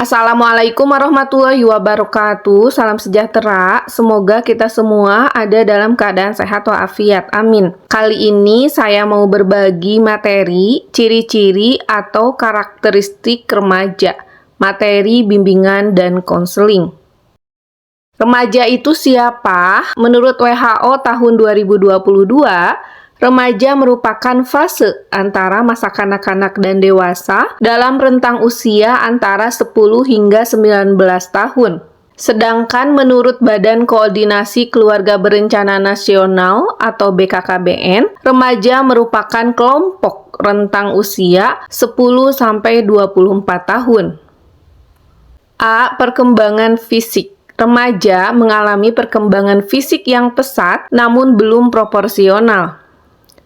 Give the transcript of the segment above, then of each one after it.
Assalamualaikum warahmatullahi wabarakatuh. Salam sejahtera. Semoga kita semua ada dalam keadaan sehat walafiat. Amin. Kali ini saya mau berbagi materi, ciri-ciri atau karakteristik remaja, materi bimbingan dan konseling. Remaja itu siapa? Menurut WHO tahun 2022, remaja merupakan fase antara masa kanak-kanak dan dewasa dalam rentang usia antara 10 hingga 19 tahun. Sedangkan menurut Badan Koordinasi Keluarga Berencana Nasional atau BKKBN, remaja merupakan kelompok rentang usia 10 sampai 24 tahun. A. Perkembangan fisik. Remaja mengalami perkembangan fisik yang pesat namun belum proporsional.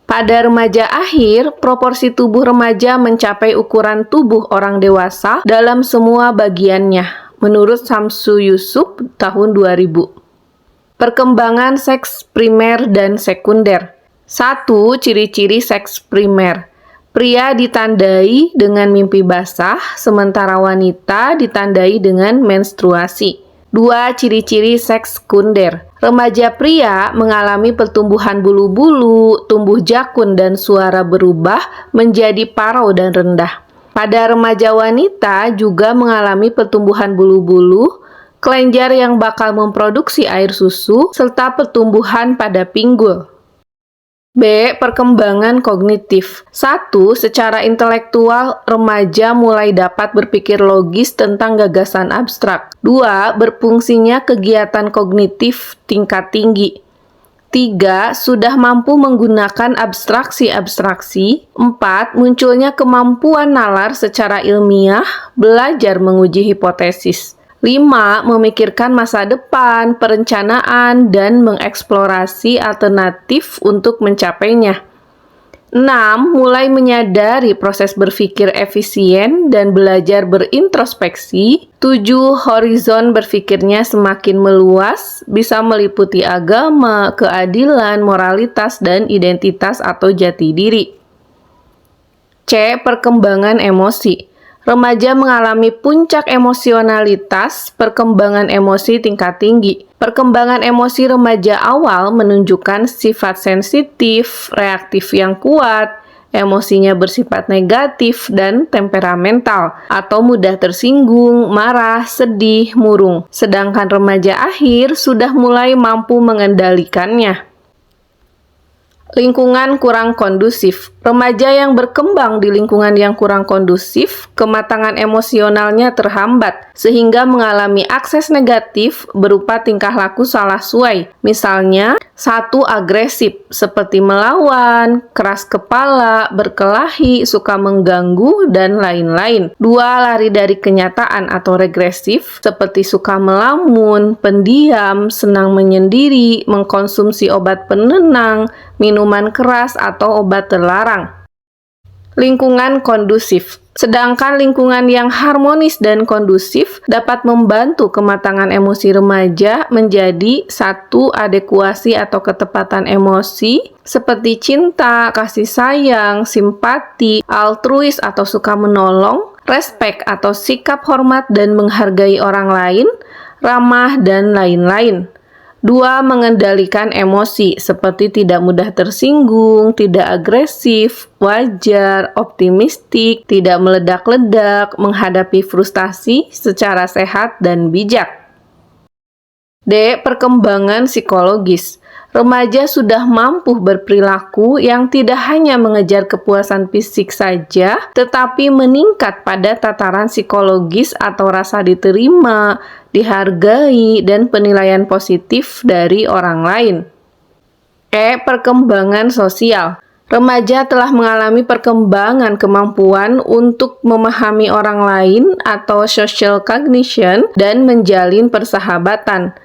Pada remaja akhir, proporsi tubuh remaja mencapai ukuran tubuh orang dewasa dalam semua bagiannya, menurut Samsu Yusuf tahun 2000. Perkembangan seks primer dan sekunder. 1. Ciri-ciri seks primer. Pria ditandai dengan mimpi basah, sementara wanita ditandai dengan menstruasi. 2. Ciri-ciri seks sekunder. Remaja pria mengalami pertumbuhan bulu-bulu, tumbuh jakun dan suara berubah menjadi parau dan rendah. Pada remaja wanita juga mengalami pertumbuhan bulu-bulu, kelenjar yang bakal memproduksi air susu, serta pertumbuhan pada pinggul. B. Perkembangan kognitif. 1. Secara intelektual, remaja mulai dapat berpikir logis tentang gagasan abstrak. 2. Berfungsinya kegiatan kognitif tingkat tinggi. 3. Sudah mampu menggunakan abstraksi-abstraksi. 4. Munculnya kemampuan nalar secara ilmiah, belajar menguji hipotesis. 5. Memikirkan masa depan, perencanaan, dan mengeksplorasi alternatif untuk mencapainya. 6. Mulai menyadari proses berpikir efisien dan belajar berintrospeksi. 7. Horizon berpikirnya semakin meluas, bisa meliputi agama, keadilan, moralitas, dan identitas atau jati diri. C. Perkembangan emosi. Remaja mengalami puncak emosionalitas, perkembangan emosi tingkat tinggi. Perkembangan emosi remaja awal menunjukkan sifat sensitif, reaktif yang kuat, emosinya bersifat negatif dan temperamental, atau mudah tersinggung, marah, sedih, murung. Sedangkan remaja akhir sudah mulai mampu mengendalikannya. Lingkungan kurang kondusif. Remaja yang berkembang di lingkungan yang kurang kondusif, kematangan emosionalnya terhambat, sehingga mengalami akses negatif berupa tingkah laku salah suai. Misalnya, 1. Agresif, seperti melawan, keras kepala, berkelahi, suka mengganggu, dan lain-lain. 2. Lari dari kenyataan atau regresif, seperti suka melamun, pendiam, senang menyendiri, mengkonsumsi obat penenang, minuman keras, atau obat terlarang. Lingkungan kondusif. Sedangkan lingkungan yang harmonis dan kondusif dapat membantu kematangan emosi remaja menjadi 1. Adekuasi atau ketepatan emosi, seperti cinta, kasih sayang, simpati, altruis atau suka menolong, respek atau sikap hormat dan menghargai orang lain, ramah, dan lain-lain. 2. Mengendalikan emosi, seperti tidak mudah tersinggung, tidak agresif, wajar, optimistik, tidak meledak-ledak, menghadapi frustasi secara sehat dan bijak. D. Perkembangan psikologis. Remaja sudah mampu berperilaku yang tidak hanya mengejar kepuasan fisik saja, tetapi meningkat pada tataran psikologis atau rasa diterima, dihargai, dan penilaian positif dari orang lain. E. Perkembangan sosial. Remaja telah mengalami perkembangan kemampuan untuk memahami orang lain atau social cognition dan menjalin persahabatan.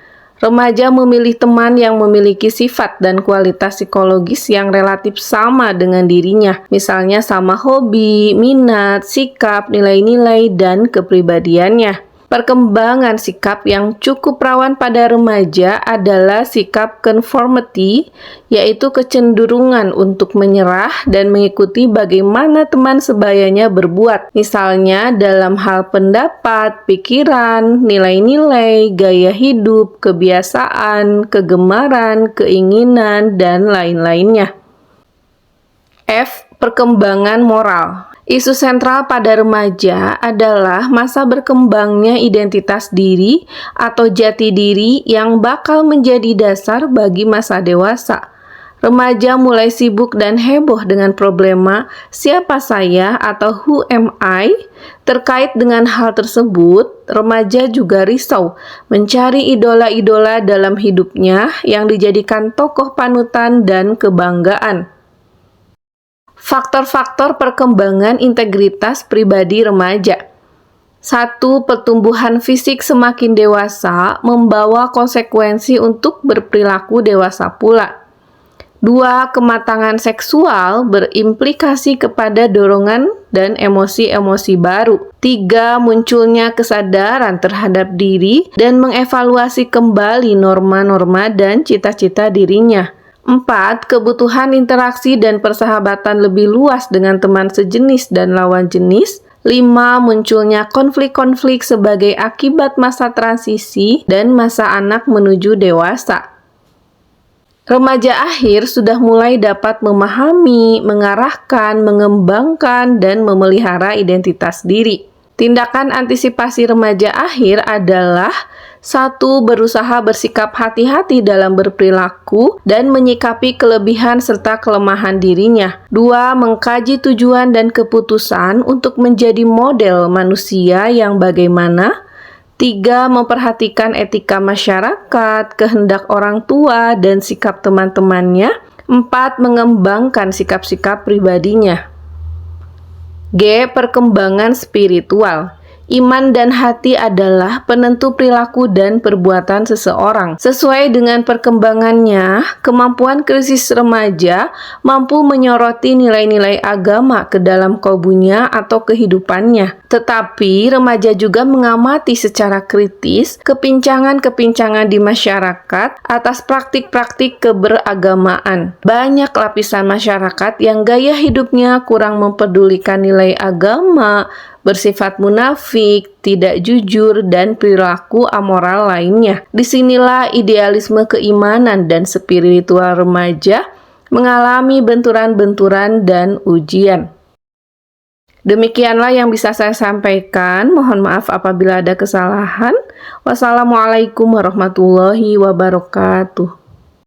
Remaja memilih teman yang memiliki sifat dan kualitas psikologis yang relatif sama dengan dirinya, misalnya sama hobi, minat, sikap, nilai-nilai, dan kepribadiannya. Perkembangan sikap yang cukup rawan pada remaja adalah sikap conformity, yaitu kecenderungan untuk menyerah dan mengikuti bagaimana teman sebayanya berbuat. Misalnya dalam hal pendapat, pikiran, nilai-nilai, gaya hidup, kebiasaan, kegemaran, keinginan, dan lain-lainnya. F. Perkembangan moral. Isu sentral pada remaja adalah masa berkembangnya identitas diri atau jati diri yang bakal menjadi dasar bagi masa dewasa. Remaja mulai sibuk dan heboh dengan problema siapa saya atau who am I. Terkait dengan hal tersebut, remaja juga risau mencari idola-idola dalam hidupnya yang dijadikan tokoh panutan dan kebanggaan. Faktor-faktor perkembangan integritas pribadi remaja. 1. Pertumbuhan fisik semakin dewasa membawa konsekuensi untuk berperilaku dewasa pula. 2. Kematangan seksual berimplikasi kepada dorongan dan emosi-emosi baru. 3. Munculnya kesadaran terhadap diri dan mengevaluasi kembali norma-norma dan cita-cita dirinya. 4. Kebutuhan interaksi dan persahabatan lebih luas dengan teman sejenis dan lawan jenis. 5. Munculnya konflik-konflik sebagai akibat masa transisi dan masa anak menuju dewasa. Remaja akhir sudah mulai dapat memahami, mengarahkan, mengembangkan, dan memelihara identitas diri. Tindakan antisipasi remaja akhir adalah 1. Berusaha bersikap hati-hati dalam berperilaku dan menyikapi kelebihan serta kelemahan dirinya. 2. Mengkaji tujuan dan keputusan untuk menjadi model manusia yang bagaimana. 3. Memperhatikan etika masyarakat, kehendak orang tua, dan sikap teman-temannya. 4. Mengembangkan sikap-sikap pribadinya. G. Perkembangan spiritual. Iman dan hati adalah penentu perilaku dan perbuatan seseorang. Sesuai dengan perkembangannya, kemampuan krisis remaja mampu menyoroti nilai-nilai agama ke dalam kalbunya atau kehidupannya. Tetapi, remaja juga mengamati secara kritis kepincangan-kepincangan di masyarakat atas praktik-praktik keberagamaan. Banyak lapisan masyarakat yang gaya hidupnya kurang mempedulikan nilai agama, bersifat munafik, tidak jujur, dan perilaku amoral lainnya. Disinilah idealisme keimanan dan spiritual remaja mengalami benturan-benturan dan ujian. Demikianlah yang bisa saya sampaikan. Mohon maaf apabila ada kesalahan. Wassalamualaikum warahmatullahi wabarakatuh.